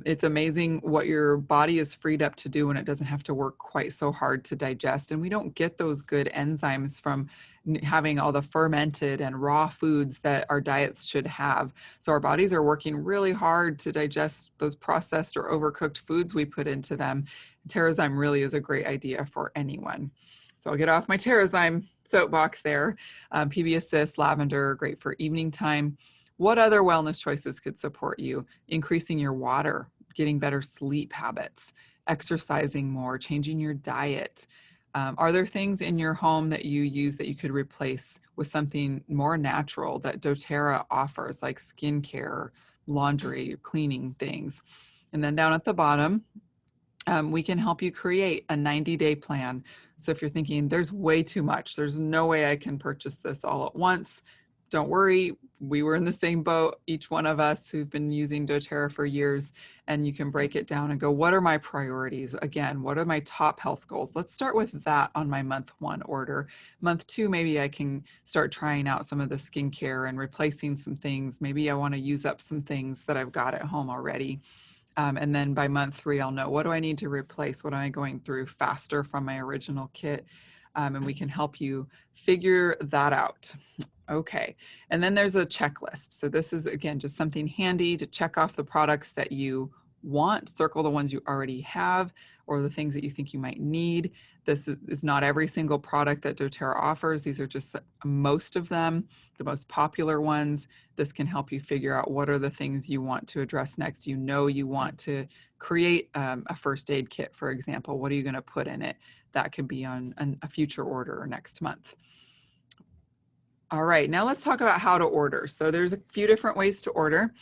It's amazing what your body is freed up to do when it doesn't have to work quite so hard to digest. And we don't get those good enzymes from having all the fermented and raw foods that our diets should have. So our bodies are working really hard to digest those processed or overcooked foods we put into them. Terrazyme really is a great idea for anyone. So I'll get off my Terrazyme soapbox there. PB Assist, lavender, great for evening time. What other wellness choices could support you? Increasing your water, getting better sleep habits, exercising more, changing your diet. Are there things in your home that you use that you could replace with something more natural that doTERRA offers, like skincare, laundry, cleaning things? And then down at the bottom, we can help you create a 90-day plan. So if you're thinking, there's way too much, there's no way I can purchase this all at once, don't worry, we were in the same boat, each one of us who've been using doTERRA for years, and you can break it down and go, what are my priorities? Again, what are my top health goals? Let's start with that on my month 1 order. Month 2, maybe I can start trying out some of the skincare and replacing some things. Maybe I want to use up some things that I've got at home already. And then by month 3, I'll know, what do I need to replace? What am I going through faster from my original kit? And we can help you figure that out. Okay, and then there's a checklist. So this is, again, just something handy to check off the products that you want, circle the ones you already have, or the things that you think you might need. This is not every single product that doTERRA offers. These are just most of them, the most popular ones. This can help you figure out what are the things you want to address next. You know you want to create a first aid kit, for example. What are you going to put in it? That could be on a future order next month. All right, now let's talk about how to order. So there's a few different ways to order.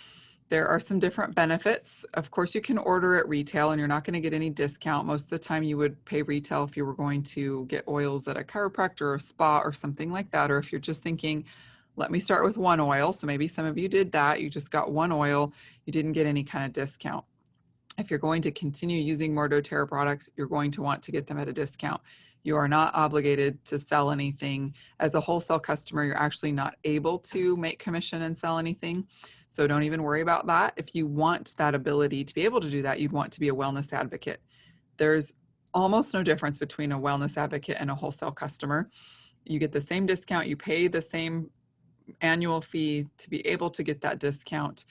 There are some different benefits. Of course, you can order at retail and you're not going to get any discount. Most of the time you would pay retail if you were going to get oils at a chiropractor or a spa or something like that. Or if you're just thinking, let me start with one oil. So maybe some of you did that. You just got one oil. You didn't get any kind of discount. If you're going to continue using more doTERRA products, you're going to want to get them at a discount. You are not obligated to sell anything. As a wholesale customer, you're actually not able to make commission and sell anything. So don't even worry about that. If you want that ability to be able to do that, you'd want to be a wellness advocate. There's almost no difference between a wellness advocate and a wholesale customer. You get the same discount, you pay the same annual fee to be able to get that discount.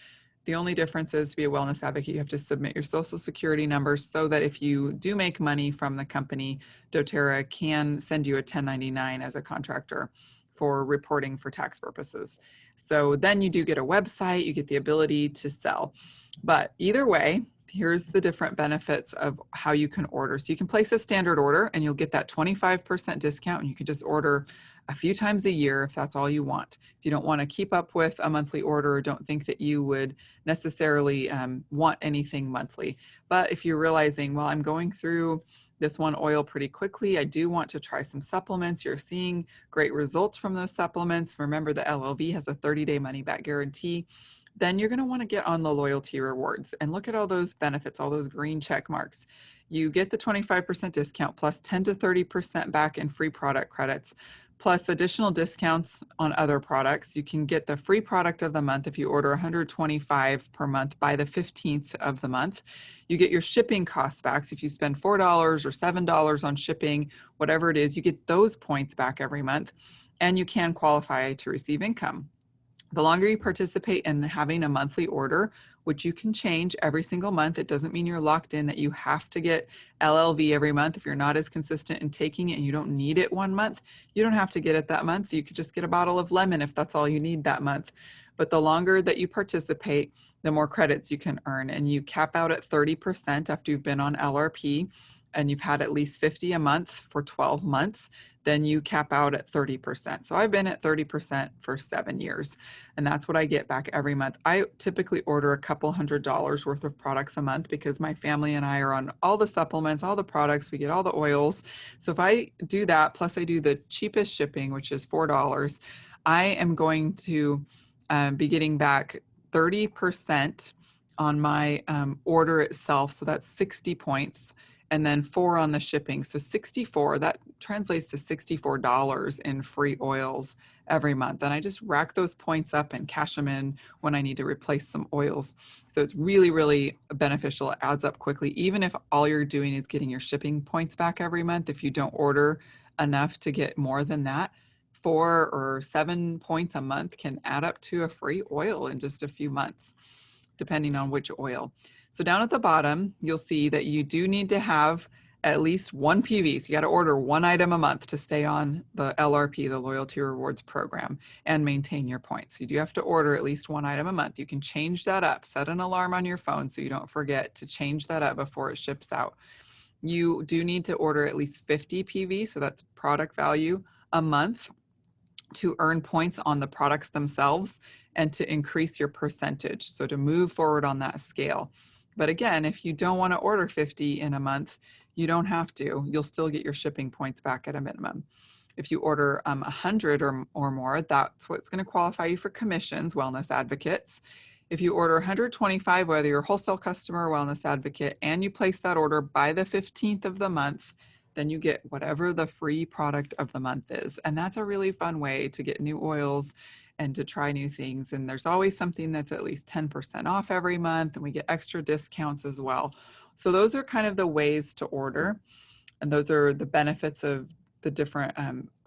The only difference is, to be a wellness advocate, you have to submit your social security number so that if you do make money from the company, doTERRA can send you a 1099 as a contractor for reporting for tax purposes. So then you do get a website, you get the ability to sell. But either way, here's the different benefits of how you can order. So you can place a standard order and you'll get that 25% discount, and you can just order a few times a year if that's all you want. If you don't want to keep up with a monthly order, or don't think that you would necessarily want anything monthly. But if you're realizing, well, I'm going through this one oil pretty quickly, I do want to try some supplements, you're seeing great results from those supplements. Remember, the LLV has a 30-day money-back guarantee. Then you're going to want to get on the loyalty rewards and look at all those benefits, all those green check marks. You get the 25% discount plus 10 to 30% back in free product credits, plus additional discounts on other products. You can get the free product of the month if you order 125 per month by the 15th of the month. You get your shipping costs back. So if you spend $4 or $7 on shipping, whatever it is, you get those points back every month, and you can qualify to receive income. The longer you participate in having a monthly order, which you can change every single month, it doesn't mean you're locked in that you have to get LLV every month. If you're not as consistent in taking it and you don't need it one month, you don't have to get it that month. You could just get a bottle of lemon if that's all you need that month. But the longer that you participate, the more credits you can earn. And you cap out at 30% after you've been on LRP and you've had at least 50 a month for 12 months, then you cap out at 30%. So I've been at 30% for 7 years, and that's what I get back every month. I typically order a couple $100 worth of products a month because my family and I are on all the supplements, all the products, we get all the oils. So if I do that, plus I do the cheapest shipping, which is $4, I am going to be getting back 30% on my order itself. So that's 60 points. And then 4 on the shipping. So 64, that translates to $64 in free oils every month. And I just rack those points up and cash them in when I need to replace some oils. So it's really, really beneficial. It adds up quickly. Even if all you're doing is getting your shipping points back every month, if you don't order enough to get more than that, 4 or 7 points a month can add up to a free oil in just a few months, depending on which oil. So down at the bottom, you'll see that you do need to have at least one PV. So you got to order one item a month to stay on the LRP, the Loyalty Rewards Program, and maintain your points. You do have to order at least one item a month. You can change that up. Set an alarm on your phone so you don't forget to change that up before it ships out. You do need to order at least 50 PV, so that's product value, a month to earn points on the products themselves and to increase your percentage. So to move forward on that scale. But again, if you don't want to order 50 in a month, you don't have to. You'll still get your shipping points back at a minimum. If you order 100 or more, that's what's going to qualify you for commissions, Wellness Advocates. If you order 125, whether you're a wholesale customer or Wellness Advocate, and you place that order by the 15th of the month, then you get whatever the free product of the month is. And that's a really fun way to get new oils and to try new things. And there's always something that's at least 10% off every month, and we get extra discounts as well. So those are kind of the ways to order. And those are the benefits of the different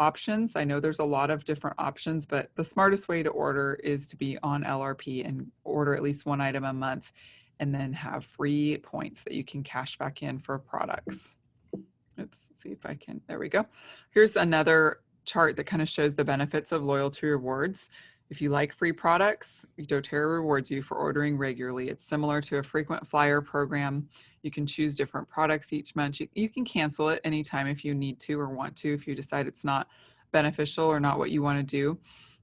options. I know there's a lot of different options, but the smartest way to order is to be on LRP and order at least one item a month, and then have free points that you can cash back in for products. Oops, let's see if I can, there we go. Here's another chart that kind of shows the benefits of loyalty rewards. If you like free products, doTERRA rewards you for ordering regularly. It's similar to a frequent flyer program. You can choose different products each month. You can cancel it anytime if you need to or want to, if you decide it's not beneficial or not what you want to do.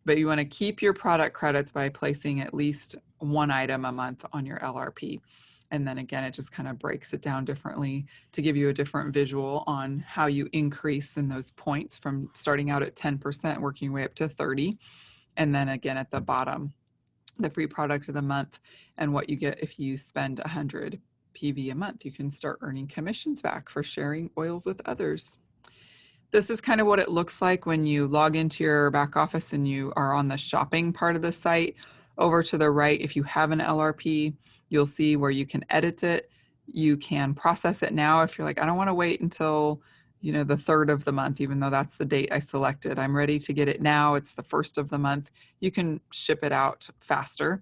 But you want to keep your product credits by placing at least one item a month on your LRP. And then again, it just kind of breaks it down differently to give you a different visual on how you increase in those points from starting out at 10%, working your way up to 30. And then again, at the bottom, the free product of the month and what you get if you spend 100 PV a month. You can start earning commissions back for sharing oils with others. This is kind of what it looks like when you log into your back office and you are on the shopping part of the site. Over to the right, if you have an LRP, you'll see where you can edit it. You can process it now if you're like, I don't want to wait until, you know, the 3rd of the month, even though that's the date I selected. I'm ready to get it now. It's the 1st of the month. You can ship it out faster.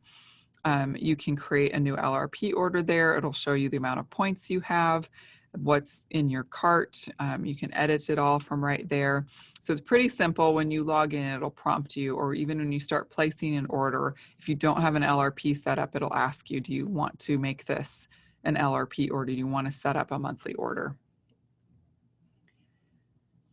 You can create a new LRP order there. It'll show you the amount of points you have, what's in your cart. You can edit it all from right there. So it's pretty simple. When you log in, it'll prompt you, or even when you start placing an order, if you don't have an LRP set up, it'll ask you, do you want to make this an LRP or do you want to set up a monthly order?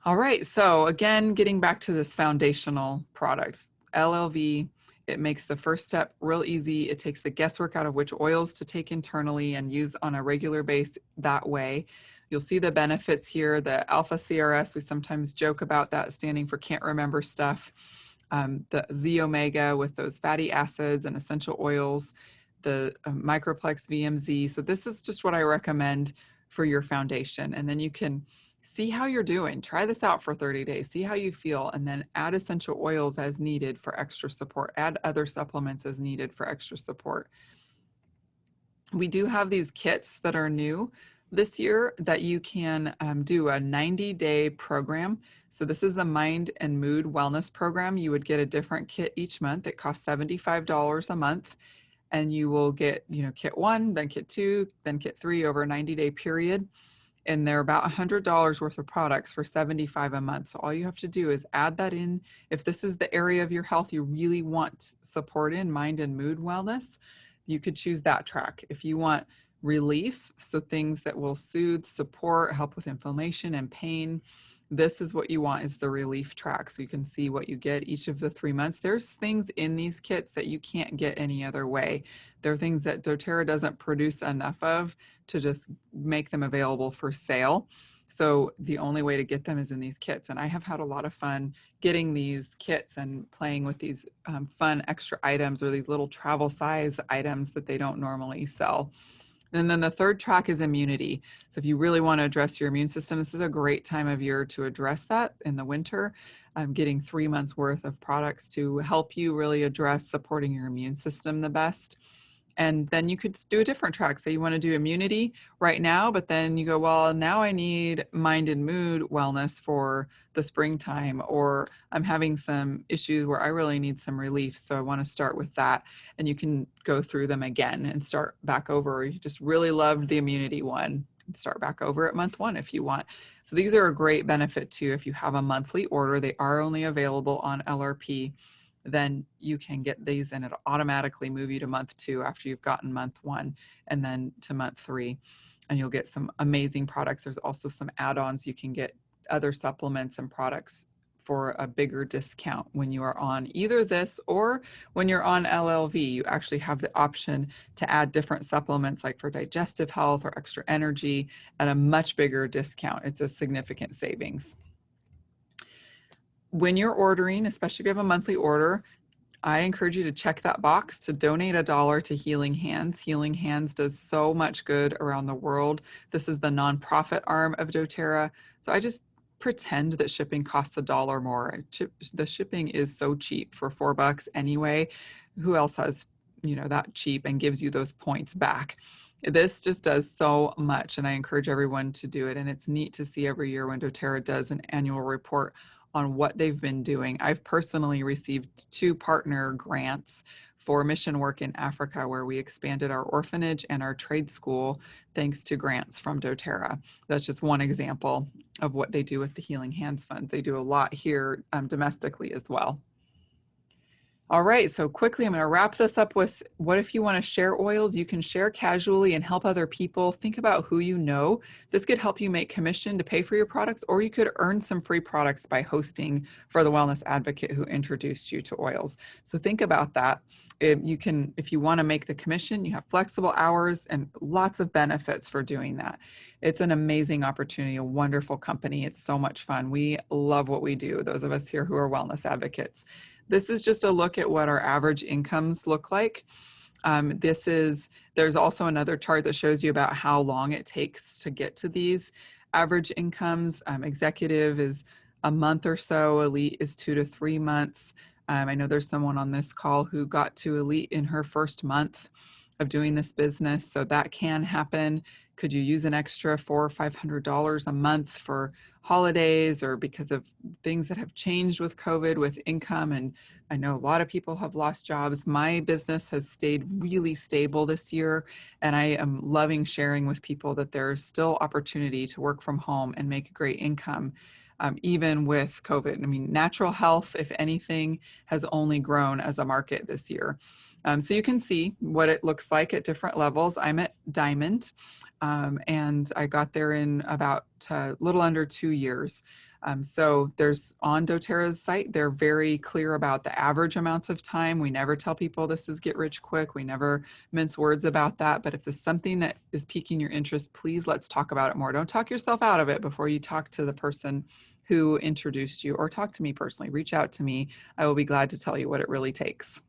All right, so again, getting back to this foundational product, LLV, it makes the first step real easy. It takes the guesswork out of which oils to take internally and use on a regular base that way. You'll see the benefits here. The alpha CRS, we sometimes joke about that standing for can't remember stuff. The Z omega with those fatty acids and essential oils, the microplex VMZ. So this is just what I recommend for your foundation. And then you can see how you're doing. Try this out for 30 days. See how you feel, and then add essential oils as needed for extra support. Add other supplements as needed for extra support. We do have these kits that are new this year that you can do a 90-day program. So this is the Mind and Mood Wellness Program. You would get a different kit each month. It costs $75 a month. And you will get, kit 1, then kit 2, then kit 3 over a 90-day period. And they're about $100 worth of products for $75 a month. So all you have to do is add that in. If this is the area of your health you really want support in, mind and mood wellness, you could choose that track. If you want relief, so things that will soothe, support, help with inflammation and pain, this is what you want, is the relief track. So you can see what you get each of the 3 months. There's things in these kits that you can't get any other way. There are things that doTERRA doesn't produce enough of to just make them available for sale. So the only way to get them is in these kits. And I have had a lot of fun getting these kits and playing with these fun extra items or these little travel size items that they don't normally sell. And then the third track is immunity. So if you really want to address your immune system, this is a great time of year to address that in the winter. I'm getting 3 months worth of products to help you really address supporting your immune system the best. And then you could do a different track. Say you want to do immunity right now, but then you go, well, now I need mind and mood wellness for the springtime, or I'm having some issues where I really need some relief. So I want to start with that. And you can go through them again and start back over. Or you just really loved the immunity one and start back over at month 1 if you want. So these are a great benefit too. If you have a monthly order, they are only available on LRP. Then you can get these and it'll automatically move you to month 2 after you've gotten month 1 and then to month 3. And you'll get some amazing products. There's also some add-ons. You can get other supplements and products for a bigger discount when you are on either this or when you're on LLV. You actually have the option to add different supplements like for digestive health or extra energy at a much bigger discount. It's a significant savings. When you're ordering, especially if you have a monthly order, I encourage you to check that box to donate $1 to Healing Hands. Healing Hands does so much good around the world. This is the nonprofit arm of doTERRA. So I just pretend that shipping costs $1 more. The shipping is so cheap for $4 anyway. Who else has, that cheap and gives you those points back? This just does so much, and I encourage everyone to do it. And it's neat to see every year when doTERRA does an annual report on what they've been doing. I've personally received 2 partner grants for mission work in Africa, where we expanded our orphanage and our trade school thanks to grants from doTERRA. That's just one example of what they do with the Healing Hands Fund. They do a lot here domestically as well. All right, so quickly, I'm going to wrap this up with what if you want to share oils? You can share casually and help other people. Think about who you know. This could help you make commission to pay for your products, or you could earn some free products by hosting for the wellness advocate who introduced you to oils. So think about that. If you want to make the commission, you have flexible hours and lots of benefits for doing that. It's an amazing opportunity, a wonderful company. It's so much fun. We love what we do, those of us here who are wellness advocates. This is just a look at what our average incomes look like. There's also another chart that shows you about how long it takes to get to these average incomes. Executive is a month or so, elite is 2 to 3 months. I know there's someone on this call who got to elite in her first month of doing this business, so that can happen. Could you use an extra $400 or $500 a month for holidays, or because of things that have changed with COVID with income? And I know a lot of people have lost jobs. My business has stayed really stable this year, and I am loving sharing with people that there's still opportunity to work from home and make a great income. Even with COVID. I mean, natural health, if anything, has only grown as a market this year. So you can see what it looks like at different levels. I'm at Diamond, and I got there in about a little under 2 years. So there's on doTERRA's site, they're very clear about the average amounts of time. We never tell people this is get rich quick. We never mince words about that. But if there's something that is piquing your interest, please let's talk about it more. Don't talk yourself out of it before you talk to the person who introduced you, or talk to me personally. Reach out to me. I will be glad to tell you what it really takes.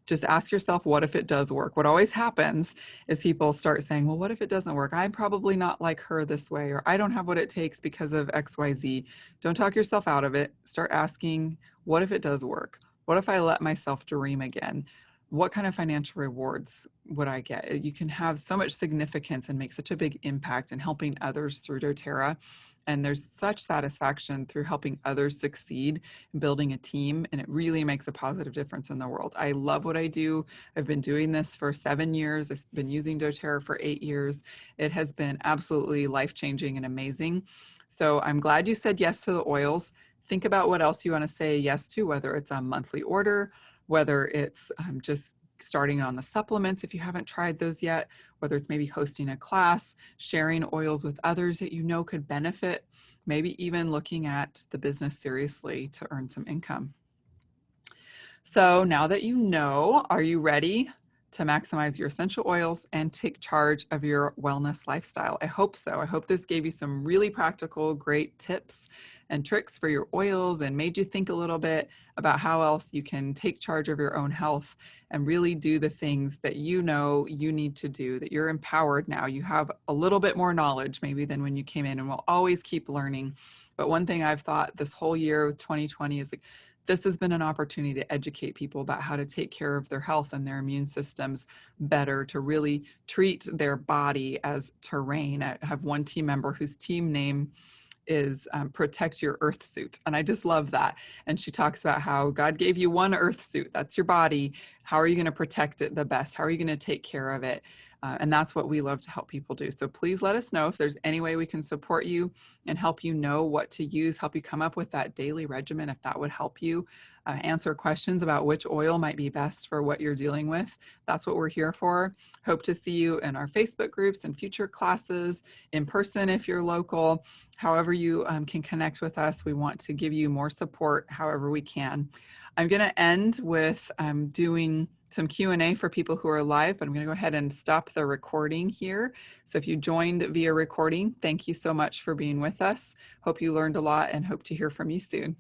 Just ask yourself, what if it does work? What always happens is people start saying, well, what if it doesn't work? I'm probably not like her this way, or I don't have what it takes because of XYZ. Don't talk yourself out of it. Start asking, what if it does work? What if I let myself dream again? What kind of financial rewards would I get? You can have so much significance and make such a big impact in helping others through doTERRA. And there's such satisfaction through helping others succeed and building a team, and it really makes a positive difference in the world. I love what I do. I've been doing this for 7 years. I've been using doTERRA for 8 years. It has been absolutely life-changing and amazing. So I'm glad you said yes to the oils. Think about what else you want to say yes to, whether it's a monthly order, whether it's just starting on the supplements if you haven't tried those yet, whether it's maybe hosting a class, sharing oils with others that you know could benefit, maybe even looking at the business seriously to earn some income. So now that you know, are you ready to maximize your essential oils and take charge of your wellness lifestyle? I hope so. I hope this gave you some really practical, great tips and tricks for your oils and made you think a little bit about how else you can take charge of your own health and really do the things that you know you need to do, that you're empowered now. You have a little bit more knowledge maybe than when you came in, and we'll always keep learning. But one thing I've thought this whole year of 2020 is like, this has been an opportunity to educate people about how to take care of their health and their immune systems better, to really treat their body as terrain. I have one team member whose team name is Protect Your Earth Suit. And I just love that. And she talks about how God gave you one earth suit. That's your body. How are you going to protect it the best? How are you going to take care of it? And that's what we love to help people do. So please let us know if there's any way we can support you and help you know what to use, help you come up with that daily regimen if that would help you. Answer questions about which oil might be best for what you're dealing with. That's what we're here for. Hope to see you in our Facebook groups and future classes, in person if you're local. However you can connect with us, we want to give you more support however we can. I'm going to end with doing some Q&A for people who are live, but I'm going to go ahead and stop the recording here. So if you joined via recording, thank you so much for being with us. Hope you learned a lot and hope to hear from you soon.